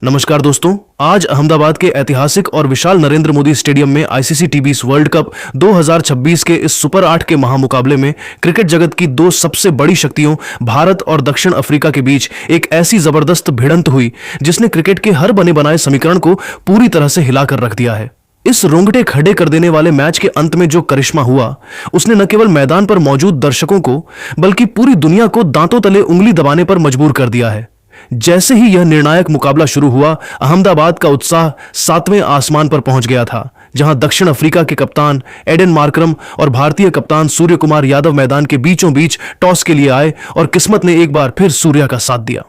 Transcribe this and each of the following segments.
नमस्कार दोस्तों, आज अहमदाबाद के ऐतिहासिक और विशाल नरेंद्र मोदी स्टेडियम में आईसीसी टी20 वर्ल्ड कप 2026 के इस सुपर 8 के महामुकाबले में क्रिकेट जगत की दो सबसे बड़ी शक्तियों भारत और दक्षिण अफ्रीका के बीच एक ऐसी जबरदस्त भिड़ंत हुई जिसने क्रिकेट के हर बने बनाए समीकरण को पूरी तरह से हिलाकर रख दिया है। इस रोंगटे खड़े कर देने वाले मैच के अंत में जो करिश्मा हुआ उसने न केवल मैदान पर मौजूद दर्शकों को बल्कि पूरी दुनिया को दांतों तले उंगली दबाने पर मजबूर कर दिया है। जैसे ही यह निर्णायक मुकाबला शुरू हुआ, अहमदाबाद का उत्साह 7वें आसमान पर पहुंच गया था, जहां दक्षिण अफ्रीका के कप्तान एडन मार्करम और भारतीय कप्तान सूर्य कुमार यादव मैदान के बीचों बीच टॉस के लिए आए और किस्मत ने एक बार फिर सूर्या का साथ दिया।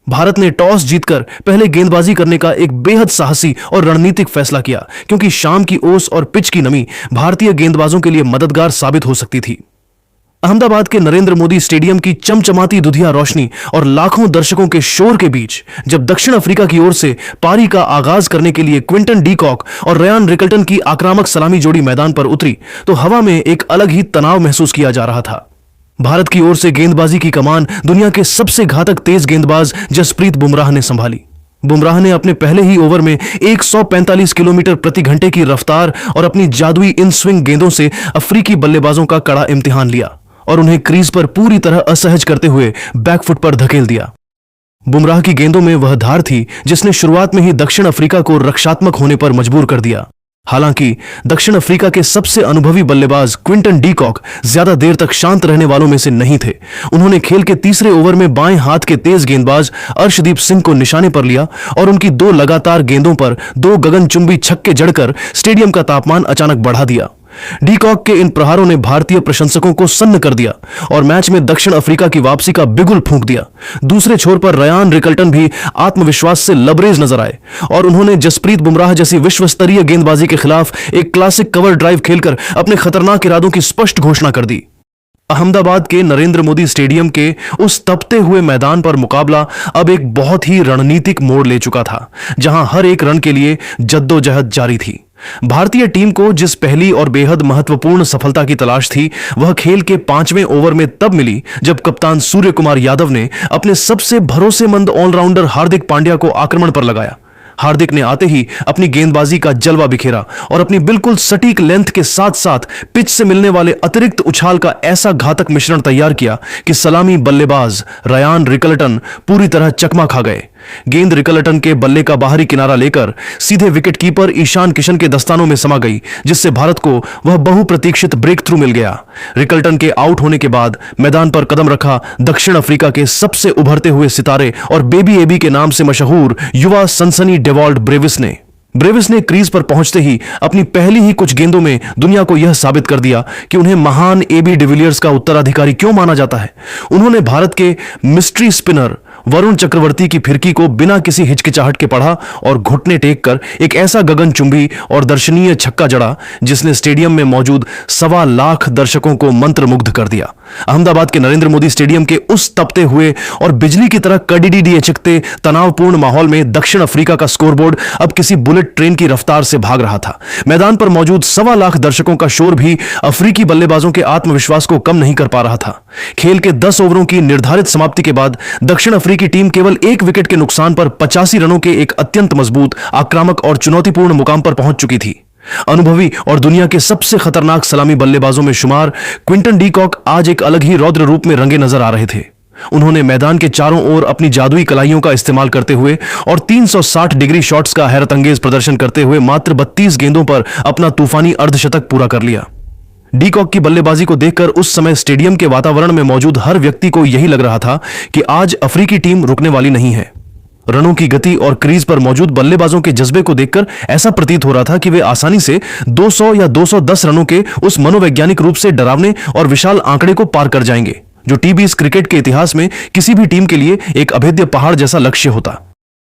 भारत ने टॉस जीतकर पहले गेंदबाजी करने का एक बेहद साहसी और रणनीतिक फैसला किया, क्योंकि शाम की ओस और पिच की नमी भारतीय गेंदबाजों के लिए मददगार साबित हो सकती थी। अहमदाबाद के नरेंद्र मोदी स्टेडियम की चमचमाती दुधिया रोशनी और लाखों दर्शकों के शोर के बीच जब दक्षिण अफ्रीका की ओर से पारी का आगाज करने के लिए क्विंटन डी कॉक और रयान रिकल्टन की आक्रामक सलामी जोड़ी मैदान पर उतरी तो हवा में एक अलग ही तनाव महसूस किया जा रहा था। भारत की ओर से गेंदबाजी की कमान दुनिया के सबसे घातक तेज गेंदबाज जसप्रीत बुमराह ने संभाली। बुमराह ने अपने पहले ही ओवर में 145 किलोमीटर प्रति घंटे की रफ्तार और अपनी जादुई इन स्विंग गेंदों से अफ्रीकी बल्लेबाजों का कड़ा इम्तिहान लिया और उन्हें क्रीज पर पूरी तरह असहज करते हुए बैकफुट पर धकेल दिया। बुमराह की गेंदों में वह धार थी जिसने शुरुआत में ही दक्षिण अफ्रीका को रक्षात्मक होने पर मजबूर कर दिया। हालांकि दक्षिण अफ्रीका के सबसे अनुभवी बल्लेबाज क्विंटन डी कॉक ज्यादा देर तक शांत रहने वालों में से नहीं थे। उन्होंने खेल के तीसरे ओवर में बाएं हाथ के तेज गेंदबाज अर्शदीप सिंह को निशाने पर लिया और उनकी दो लगातार गेंदों पर दो गगनचुंबी छक्के जड़कर स्टेडियम का तापमान अचानक बढ़ा दिया। डी कॉक के इन प्रहारों ने भारतीय प्रशंसकों को सन्न कर दिया और मैच में दक्षिण अफ्रीका की वापसी का बिगुल फूंक दिया। दूसरे छोर पर रयान रिकल्टन भी आत्मविश्वास से लबरेज नजर आए और उन्होंने जसप्रीत बुमराह जैसी विश्व स्तरीय गेंदबाजी के खिलाफ एक क्लासिक कवर ड्राइव खेलकर अपने खतरनाक इरादों की स्पष्ट घोषणा कर दी। अहमदाबाद के नरेंद्र मोदी स्टेडियम के उस तपते हुए मैदान पर मुकाबला अब एक बहुत ही रणनीतिक मोड़ ले चुका था, जहां हर एक रन के लिए जद्दोजहद जारी थी। भारतीय टीम को जिस पहली और बेहद महत्वपूर्ण सफलता की तलाश थी वह खेल के 5वें ओवर में तब मिली जब कप्तान सूर्य कुमार यादव ने अपने सबसे भरोसेमंद ऑलराउंडर हार्दिक पांड्या को आक्रमण पर लगाया। हार्दिक ने आते ही अपनी गेंदबाजी का जलवा बिखेरा और अपनी बिल्कुल सटीक लेंथ के साथ साथ पिच से मिलने वाले अतिरिक्त उछाल का ऐसा घातक मिश्रण तैयार किया कि सलामी बल्लेबाज रयान रिकल्टन पूरी तरह चकमा खा गए। गेंद रिकल्टन के बल्ले का बाहरी किनारा लेकर सीधे विकेट कीपर ईशान किशन के दस्तानों में समा गई, जिससे भारत को वह बहुप्रतीक्षित ब्रेक थ्रू मिल गया। रिकल्टन के आउट होने के बाद मैदान पर कदम रखा दक्षिण अफ्रीका के सबसे उभरते हुए सितारे और बेबी एबी के नाम से मशहूर युवा सनसनी डेवॉल्ड ब्रेविस ने क्रीज पर पहुंचते ही अपनी पहली ही कुछ गेंदों में दुनिया को यह साबित कर दिया कि उन्हें महान एबी डिविलियर्स का उत्तराधिकारी क्यों माना जाता है। उन्होंने भारत के मिस्ट्री स्पिनर वरुण चक्रवर्ती की फिरकी को बिना किसी हिचकिचाहट के पढ़ा और घुटने टेक कर एक ऐसा गगनचुंबी और दर्शनीय छक्का जड़ा जिसने स्टेडियम में मौजूद 1.25 लाख दर्शकों को मंत्रमुग्ध कर दिया। अहमदाबाद के नरेंद्र मोदी स्टेडियम के उस तपते हुए और बिजली की तरह कड़िडी चिकते तनावपूर्ण माहौल में दक्षिण अफ्रीका का स्कोरबोर्ड अब किसी बुलेट ट्रेन की रफ्तार से भाग रहा था। मैदान पर मौजूद 1.25 लाख दर्शकों का शोर भी अफ्रीकी बल्लेबाजों के आत्मविश्वास को कम नहीं कर पा रहा था। खेल के 10 ओवरों की निर्धारित समाप्ति के बाद दक्षिण अफ्रीकी टीम केवल 1 विकेट के नुकसान पर 85 रनों के एक अत्यंत मजबूत, आक्रामक और चुनौतीपूर्ण मुकाम पर पहुंच चुकी थी। अनुभवी और दुनिया के सबसे खतरनाक सलामी बल्लेबाजों में शुमार क्विंटन डी कॉक आज एक अलग ही रौद्र रूप में रंगे नजर आ रहे थे। उन्होंने मैदान के चारों ओर अपनी जादुई कलाइयों का इस्तेमाल करते हुए और 360 डिग्री शॉट्स का हैरतअंगेज प्रदर्शन करते हुए मात्र 32 गेंदों पर अपना तूफानी अर्धशतक पूरा कर लिया। डी कॉक की बल्लेबाजी को देखकर उस समय स्टेडियम के वातावरण में मौजूद हर व्यक्ति को यही लग रहा था कि आज अफ्रीकी टीम रुकने वाली नहीं है। रनों की गति और क्रीज पर मौजूद बल्लेबाजों के जज्बे को देखकर ऐसा प्रतीत हो रहा था कि वे आसानी से 200 या 210 रनों के उस मनोवैज्ञानिक रूप से डरावने और विशाल आंकड़े को पार कर जाएंगे जो टी20 क्रिकेट के इतिहास में किसी भी टीम के लिए एक अभेद्य पहाड़ जैसा लक्ष्य होता।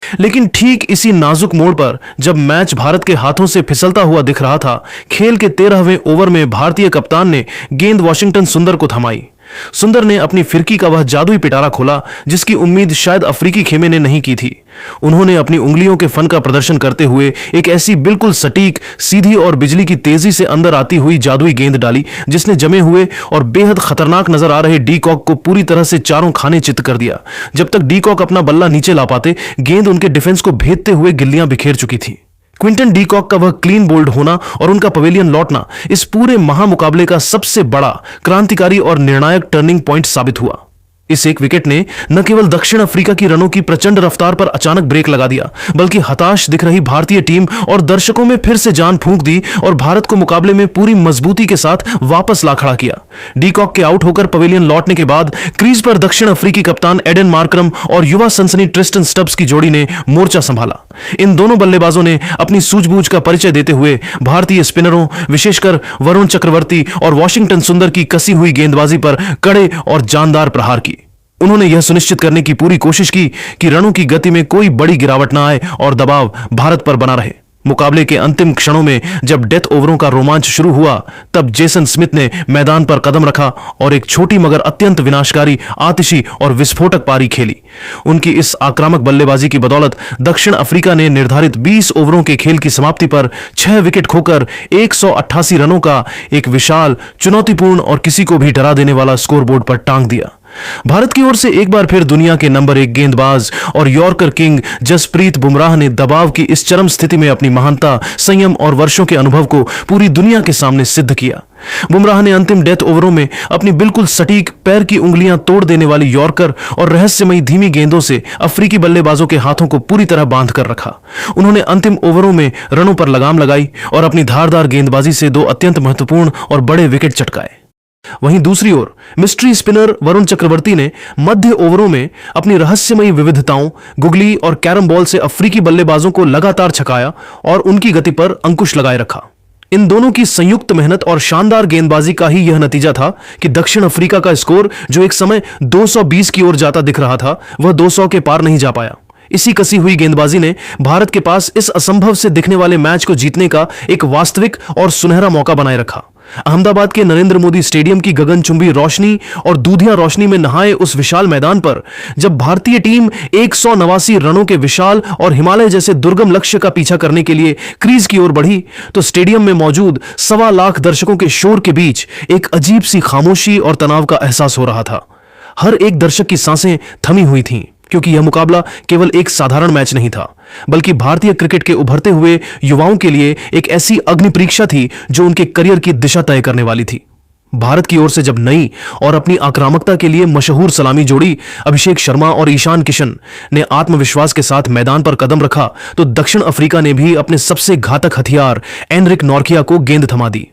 लेकिन ठीक इसी नाजुक मोड़ पर जब मैच भारत के हाथों से फिसलता हुआ दिख रहा था, खेल के 13वें ओवर में भारतीय कप्तान ने गेंद वाशिंगटन सुंदर को थमाई। सुंदर ने अपनी फिरकी का वह जादुई पिटारा खोला जिसकी उम्मीद शायद अफ्रीकी खेमे ने नहीं की थी। उन्होंने अपनी उंगलियों के फन का प्रदर्शन करते हुए एक ऐसी बिल्कुल सटीक, सीधी और बिजली की तेजी से अंदर आती हुई जादुई गेंद डाली जिसने जमे हुए और बेहद खतरनाक नजर आ रहे डी कॉक को पूरी तरह से चारों खाने चित कर दिया। जब तक डी कॉक अपना बल्ला नीचे ला पाते, गेंद उनके डिफेंस को भेदते हुए गिल्लियां बिखेर चुकी थी। क्विंटन डी कॉक का वह क्लीन बोल्ड होना और उनका पवेलियन लौटना इस पूरे महामुकाबले का सबसे बड़ा, क्रांतिकारी और निर्णायक टर्निंग पॉइंट साबित हुआ। इस एक विकेट ने न केवल दक्षिण अफ्रीका की रनों की प्रचंड रफ्तार पर अचानक ब्रेक लगा दिया, बल्कि हताश दिख रही भारतीय टीम और दर्शकों में फिर से जान फूंक दी और भारत को मुकाबले में पूरी मजबूती के साथ वापस ला खड़ा किया। डी कॉक के आउट होकर पवेलियन लौटने के बाद क्रीज पर दक्षिण अफ्रीकी कप्तान एडन मार्करम और युवा सनसनी ट्रिस्टन स्टब्स की जोड़ी ने मोर्चा संभाला। इन दोनों बल्लेबाजों ने अपनी सूझबूझ का परिचय देते हुए भारतीय स्पिनरों, विशेषकर वरुण चक्रवर्ती और वॉशिंगटन सुंदर की कसी हुई गेंदबाजी पर कड़े और जानदार प्रहार की। उन्होंने यह सुनिश्चित करने की पूरी कोशिश की कि रनों की गति में कोई बड़ी गिरावट न आए और दबाव भारत पर बना रहे। मुकाबले के अंतिम क्षणों में जब डेथ ओवरों का रोमांच शुरू हुआ, तब जेसन स्मिथ ने मैदान पर कदम रखा और एक छोटी मगर अत्यंत विनाशकारी, आतिशी और विस्फोटक पारी खेली। उनकी इस आक्रामक बल्लेबाजी की बदौलत दक्षिण अफ्रीका ने निर्धारित 20 ओवरों के खेल की समाप्ति पर 6 विकेट खोकर 188 रनों का एक विशाल, चुनौतीपूर्ण और किसी को भी डरा देने वाला स्कोरबोर्ड पर टांग दिया। भारत की ओर से एक बार फिर दुनिया के नंबर 1 गेंदबाज और यॉर्कर किंग जसप्रीत बुमराह ने दबाव की इस चरम स्थिति में अपनी महानता, संयम और वर्षों के अनुभव को पूरी दुनिया के सामने सिद्ध किया। बुमराह ने अंतिम डेथ ओवरों में अपनी बिल्कुल सटीक, पैर की उंगलियां तोड़ देने वाली यॉर्कर और रहस्यमयी धीमी गेंदों से अफ्रीकी बल्लेबाजों के हाथों को पूरी तरह बांध कर रखा। उन्होंने अंतिम ओवरों में रनों पर लगाम लगाई और अपनी धारदार गेंदबाजी से 2 अत्यंत महत्वपूर्ण और बड़े विकेट चटकाए। वहीं दूसरी ओर मिस्ट्री स्पिनर वरुण चक्रवर्ती ने मध्य ओवरों में अपनी रहस्यमयी विविधताओं, गुगली और कैरम बॉल से अफ्रीकी बल्लेबाजों को लगातार छकाया और उनकी गति पर अंकुश लगाए रखा। इन दोनों की संयुक्त मेहनत और शानदार गेंदबाजी का ही यह नतीजा था कि दक्षिण अफ्रीका का स्कोर, जो एक समय 220 की ओर जाता दिख रहा था, वह 200 के पार नहीं जा पाया। इसी कसी हुई गेंदबाजी ने भारत के पास इस असंभव से दिखने वाले मैच को जीतने का एक वास्तविक और सुनहरा मौका बनाए रखा। अहमदाबाद के नरेंद्र मोदी स्टेडियम की गगनचुंबी रोशनी और दूधिया रोशनी में नहाए उस विशाल मैदान पर जब भारतीय टीम 189 रनों के विशाल और हिमालय जैसे दुर्गम लक्ष्य का पीछा करने के लिए क्रीज की ओर बढ़ी, तो स्टेडियम में मौजूद 1.25 लाख दर्शकों के शोर के बीच एक अजीब सी खामोशी और तनाव का एहसास हो रहा था। हर एक दर्शक की सांसें थमी हुई थीं, क्योंकि यह मुकाबला केवल एक साधारण मैच नहीं था, बल्कि भारतीय क्रिकेट के उभरते हुए युवाओं के लिए एक ऐसी अग्नि परीक्षा थी जो उनके करियर की दिशा तय करने वाली थी। भारत की ओर से जब नई और अपनी आक्रामकता के लिए मशहूर सलामी जोड़ी अभिषेक शर्मा और ईशान किशन ने आत्मविश्वास के साथ मैदान पर कदम रखा, तो दक्षिण अफ्रीका ने भी अपने सबसे घातक हथियार एनरिक नॉर्किया को गेंद थमा दी।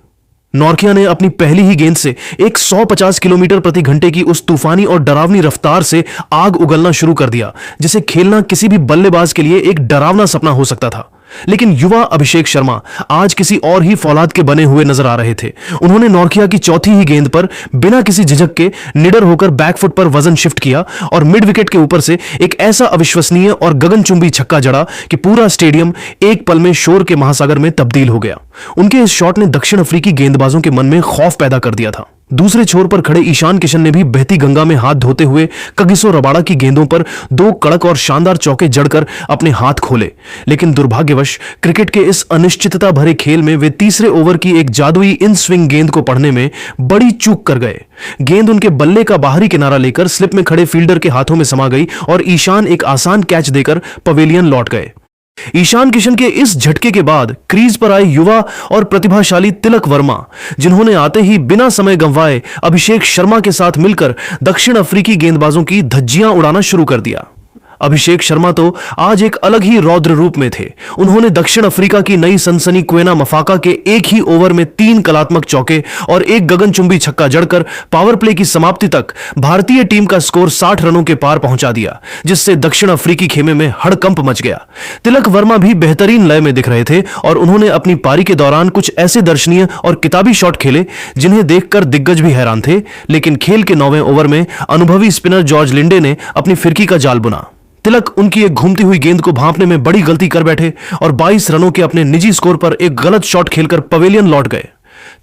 नॉर्किया ने अपनी पहली ही गेंद से 150 किलोमीटर प्रति घंटे की उस तूफानी और डरावनी रफ्तार से आग उगलना शुरू कर दिया, जिसे खेलना किसी भी बल्लेबाज के लिए एक डरावना सपना हो सकता था। लेकिन युवा अभिषेक शर्मा आज किसी और ही फौलाद के बने हुए नजर आ रहे थे। उन्होंने नॉर्किया की चौथी ही गेंद पर बिना किसी झिझक के निडर होकर बैकफुट पर वजन शिफ्ट किया और मिड विकेट के ऊपर से एक ऐसा अविश्वसनीय और गगनचुंबी छक्का जड़ा कि पूरा स्टेडियम एक पल में शोर के महासागर में तब्दील हो गया। उनके इस शॉट ने दक्षिण अफ्रीकी गेंदबाजों के मन में खौफ पैदा कर दिया था। दूसरे छोर पर खड़े ईशान किशन ने भी बहती गंगा में हाथ धोते हुए कगिसो रबाड़ा की गेंदों पर 2 कड़क और शानदार चौके जड़कर अपने हाथ खोले। लेकिन दुर्भाग्यवश क्रिकेट के इस अनिश्चितता भरे खेल में वे तीसरे ओवर की एक जादुई इन स्विंग गेंद को पढ़ने में बड़ी चूक कर गए। गेंद उनके बल्ले का बाहरी किनारा लेकर स्लिप में खड़े फील्डर के हाथों में समा गई और ईशान एक आसान कैच देकर पवेलियन लौट गए। ईशान किशन के इस झटके के बाद क्रीज पर आए युवा और प्रतिभाशाली तिलक वर्मा, जिन्होंने आते ही बिना समय गंवाए अभिषेक शर्मा के साथ मिलकर दक्षिण अफ्रीकी गेंदबाजों की धज्जियां उड़ाना शुरू कर दिया। अभिषेक शर्मा तो आज एक अलग ही रौद्र रूप में थे। उन्होंने दक्षिण अफ्रीका की नई सनसनी क्वेना मफाका के एक ही ओवर में 3 कलात्मक चौके और एक गगनचुंबी छक्का जड़कर पावर प्ले की समाप्ति तक भारतीय टीम का स्कोर 60 रनों के पार पहुंचा दिया, जिससे दक्षिण अफ्रीकी खेमे में हड़कंप मच गया। तिलक वर्मा भी बेहतरीन लय में दिख रहे थे और उन्होंने अपनी पारी के दौरान कुछ ऐसे दर्शनीय और किताबी शॉट खेले जिन्हें देखकर दिग्गज भी हैरान थे। लेकिन खेल के 9वें ओवर में अनुभवी स्पिनर जॉर्ज लिंडे ने अपनी फिरकी का जाल बुना। तिलक उनकी एक घूमती हुई गेंद को भांपने में बड़ी गलती कर बैठे और 22 रनों के अपने निजी स्कोर पर एक गलत शॉट खेलकर पवेलियन लौट गए।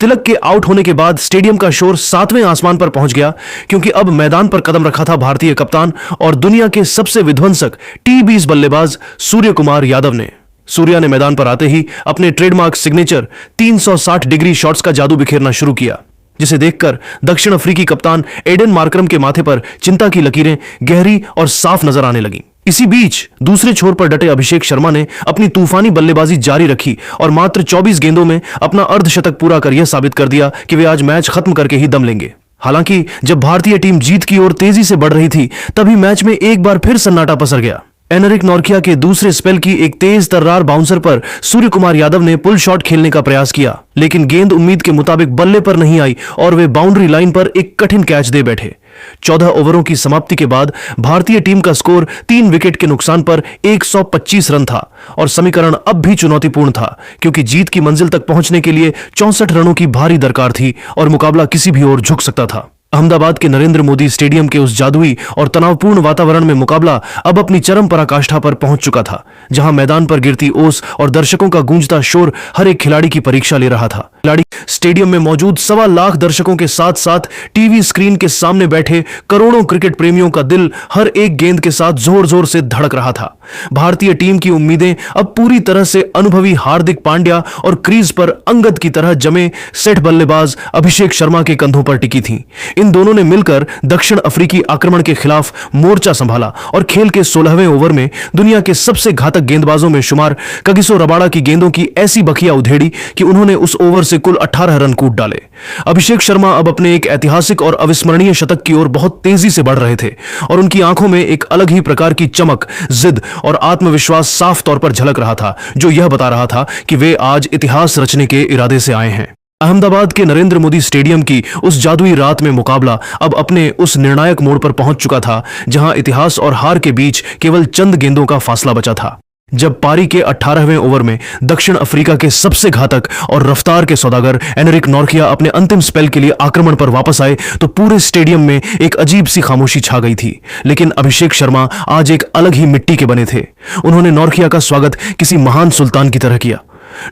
तिलक के आउट होने के बाद स्टेडियम का शोर 7वें आसमान पर पहुंच गया, क्योंकि अब मैदान पर कदम रखा था भारतीय कप्तान और दुनिया के सबसे विध्वंसक टी20 बल्लेबाज सूर्य कुमार यादव ने। सूर्या ने मैदान पर आते ही अपने ट्रेडमार्क सिग्नेचर 360 डिग्री शॉट्स का जादू बिखेरना शुरू किया, जिसे देखकर दक्षिण अफ्रीकी कप्तान एडन मार्करम के माथे पर चिंता की लकीरें गहरी और साफ नजर आने लगीं। इसी बीच दूसरे छोर पर डटे अभिषेक शर्मा ने अपनी तूफानी बल्लेबाजी जारी रखी और मात्र 24 गेंदों में अपना अर्धशतक पूरा कर यह साबित कर दिया कि वे आज मैच खत्म करके ही दम लेंगे। हालांकि जब भारतीय टीम जीत की ओर तेजी से बढ़ रही थी, तभी मैच में एक बार फिर सन्नाटा पसर गया। एनरिक नॉर्किया के दूसरे स्पेल की एक तेज तर्रार बाउंसर पर सूर्य कुमार यादव ने पुल शॉट खेलने का प्रयास किया, लेकिन गेंद उम्मीद के मुताबिक बल्ले पर नहीं आई और वे बाउंड्री लाइन पर एक कठिन कैच दे बैठे। 14 ओवरों की समाप्ति के बाद भारतीय टीम का स्कोर 3 विकेट के नुकसान पर 125 रन था और समीकरण अब भी चुनौतीपूर्ण था, क्योंकि जीत की मंजिल तक पहुंचने के लिए 64 रनों की भारी दरकार थी और मुकाबला किसी भी ओर झुक सकता था। अहमदाबाद के नरेंद्र मोदी स्टेडियम के उस जादुई और तनावपूर्ण वातावरण में मुकाबला अब अपनी चरम पराकाष्ठा पर पहुंच चुका था, जहां मैदान पर गिरती ओस और दर्शकों का गूंजता शोर हर एक खिलाड़ी की परीक्षा ले रहा था। खिलाड़ी स्टेडियम में मौजूद 1.25 लाख दर्शकों के साथ साथ टीवी स्क्रीन के सामने बैठे करोड़ों क्रिकेट प्रेमियों का दिल हर एक गेंद के साथ जोर जोर से धड़क रहा था। भारतीय टीम की उम्मीदें अब पूरी तरह से अनुभवी हार्दिक पांड्या और क्रीज पर अंगद की तरह जमे सेठ बल्लेबाज अभिषेक शर्मा के कंधों पर टिकी थी। इन दोनों ने मिलकर दक्षिण अफ्रीकी आक्रमण के खिलाफ मोर्चा संभाला और खेल के 16वें ओवर में दुनिया के सबसे घातक गेंदबाजों में शुमार कगिसो रबाड़ा की गेंदों की ऐसी बखिया उधेड़ी कि उन्होंने उस ओवर से कुल 18 रन कूट डाले। अभिषेक शर्मा अब अपने एक ऐतिहासिक और अविस्मरणीय शतक की ओर बहुत तेजी से बढ़ रहे थे और उनकी आंखों में एक अलग ही प्रकार की चमक, जिद और आत्मविश्वास साफ तौर पर झलक रहा था, जो यह बता रहा था कि वे आज इतिहास रचने के इरादे से आए हैं। अहमदाबाद के नरेंद्र मोदी स्टेडियम की उस जादुई रात में मुकाबला अब अपने उस निर्णायक मोड़ पर पहुंच चुका था, जहां इतिहास और हार के बीच केवल चंद गेंदों का फासला बचा था। जब पारी के 18वें ओवर में दक्षिण अफ्रीका के सबसे घातक और रफ्तार के सौदागर एनरिक नॉर्किया अपने अंतिम स्पेल के लिए आक्रमण पर वापस आए, तो पूरे स्टेडियम में एक अजीब सी खामोशी छा गई थी। लेकिन अभिषेक शर्मा आज एक अलग ही मिट्टी के बने थे। उन्होंने नॉर्किया का स्वागत किसी महान सुल्तान की तरह किया।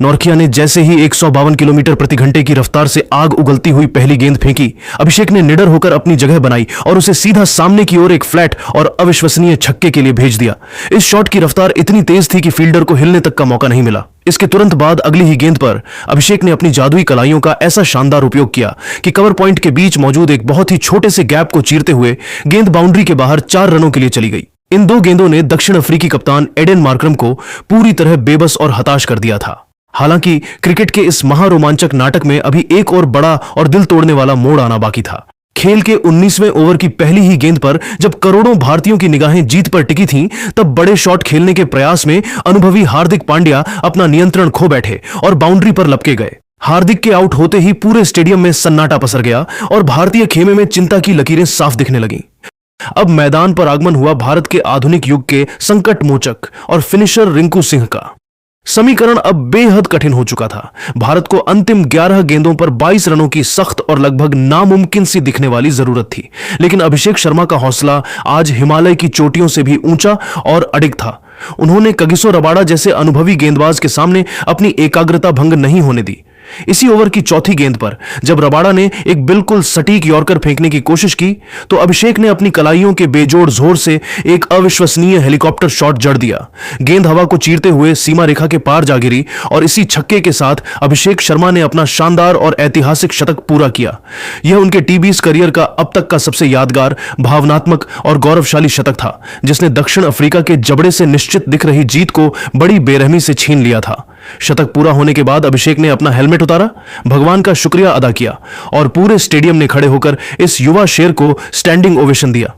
नॉर्किया ने जैसे ही 152 किलोमीटर प्रति घंटे की रफ्तार से आग उगलती हुई पहली गेंद फेंकी, अभिषेक ने निडर होकर अपनी जगह बनाई और उसे सीधा सामने की ओर एक फ्लैट और अविश्वसनीय छक्के के लिए भेज दिया। इस शॉट की रफ्तार इतनी तेज थी कि फील्डर को हिलने तक का मौका नहीं मिला। इसके तुरंत बाद अगली ही गेंद पर अभिषेक ने अपनी जादुई कलाइयों का ऐसा शानदार उपयोग किया कि कवर पॉइंट के बीच मौजूद एक बहुत ही छोटे से गैप को चीरते हुए गेंद बाउंड्री के बाहर 4 रनों के लिए चली गई। इन 2 गेंदों ने दक्षिण अफ्रीकी कप्तान एडन मार्करम को पूरी तरह बेबस और हताश कर दिया था। हालांकि क्रिकेट के इस महारोमांचक नाटक में अभी एक और बड़ा और दिल तोड़ने वाला मोड़ आना बाकी था। खेल के 19वें ओवर की पहली ही गेंद पर जब करोड़ों भारतीयों की निगाहें जीत पर टिकी थीं, तब बड़े शॉट खेलने के प्रयास में अनुभवी हार्दिक पांड्या अपना नियंत्रण खो बैठे और बाउंड्री पर लपके गए। हार्दिक के आउट होते ही पूरे स्टेडियम में सन्नाटा पसर गया और भारतीय खेमे में चिंता की लकीरें साफ दिखने लगीं। अब मैदान पर आगमन हुआ भारत के आधुनिक युग के संकट मोचक और फिनिशर रिंकू सिंह का। समीकरण अब बेहद कठिन हो चुका था। भारत को अंतिम 11 गेंदों पर 22 रनों की सख्त और लगभग नामुमकिन सी दिखने वाली जरूरत थी, लेकिन अभिषेक शर्मा का हौसला आज हिमालय की चोटियों से भी ऊंचा और अडिग था। उन्होंने कगिसो रबाड़ा जैसे अनुभवी गेंदबाज के सामने अपनी एकाग्रता भंग नहीं होने दी। इसी ओवर की चौथी गेंद पर जब रबाड़ा ने एक बिल्कुल सटीक यॉर्कर फेंकने की कोशिश की, तो अभिषेक ने अपनी कलाइयों के बेजोड़ जोर से एक अविश्वसनीय हेलीकॉप्टर शॉट जड़ दिया। गेंद हवा को चीरते हुए सीमा रेखा के पार जा गिरी और इसी छक्के के साथ अभिषेक शर्मा ने अपना शानदार और ऐतिहासिक शतक पूरा किया। यह उनके टी20 करियर का अब तक का सबसे यादगार, भावनात्मक और गौरवशाली शतक था, जिसने दक्षिण अफ्रीका के जबड़े से निश्चित दिख रही जीत को बड़ी बेरहमी से छीन लिया था। शतक पूरा होने के बाद अभिषेक ने अपना हेलमेट उतारा, भगवान का शुक्रिया अदा किया और पूरे स्टेडियम ने खड़े होकर इस युवा शेर को स्टैंडिंग ओवेशन दिया।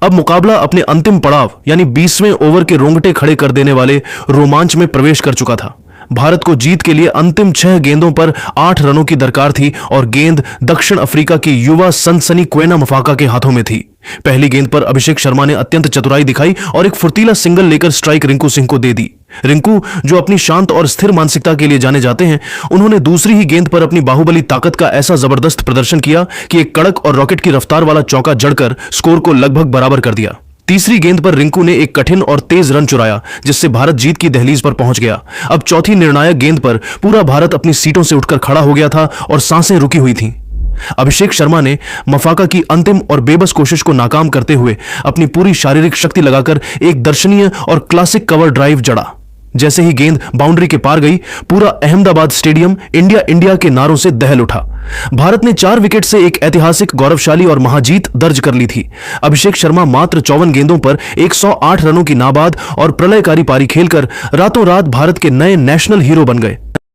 अब मुकाबला अपने अंतिम पड़ाव यानी 20वें ओवर के रोंगटे खड़े कर देने वाले रोमांच में प्रवेश कर चुका था। भारत को जीत के लिए अंतिम 6 गेंदों पर 8 रनों की दरकार थी और गेंद दक्षिण अफ्रीका की युवा सनसनी क्वेना मफाका के हाथों में थी। पहली गेंद पर अभिषेक शर्मा ने अत्यंत चतुराई दिखाई और एक फुर्तीला सिंगल लेकर स्ट्राइक रिंकू सिंह को दे दी। रिंकू, जो अपनी शांत और स्थिर मानसिकता के लिए जाने जाते हैं, उन्होंने दूसरी ही गेंद पर अपनी बाहुबली ताकत का ऐसा जबरदस्त प्रदर्शन किया कि एक कड़क और रॉकेट की रफ्तार वाला चौका जड़कर स्कोर को लगभग बराबर कर दिया। तीसरी गेंद पर रिंकू ने एक कठिन और तेज रन चुराया, जिससे भारत जीत की दहलीज पर पहुंच गया। अब चौथी निर्णायक गेंद पर पूरा भारत अपनी सीटों से उठकर खड़ा हो गया था और सांसें रुकी हुई थीं। अभिषेक शर्मा ने मफाका की अंतिम और बेबस कोशिश को नाकाम करते हुए अपनी पूरी शारीरिक शक्ति लगाकर एक दर्शनीय और क्लासिक कवर ड्राइव जड़ा। जैसे ही गेंद बाउंड्री के पार गई, पूरा अहमदाबाद स्टेडियम इंडिया इंडिया के नारों से दहल उठा। भारत ने 4 विकेट से एक ऐतिहासिक, गौरवशाली और महाजीत दर्ज कर ली थी। अभिषेक शर्मा मात्र 54 गेंदों पर 108 रनों की नाबाद और प्रलयकारी पारी खेलकर रातों रात भारत के नए नेशनल हीरो बन गए।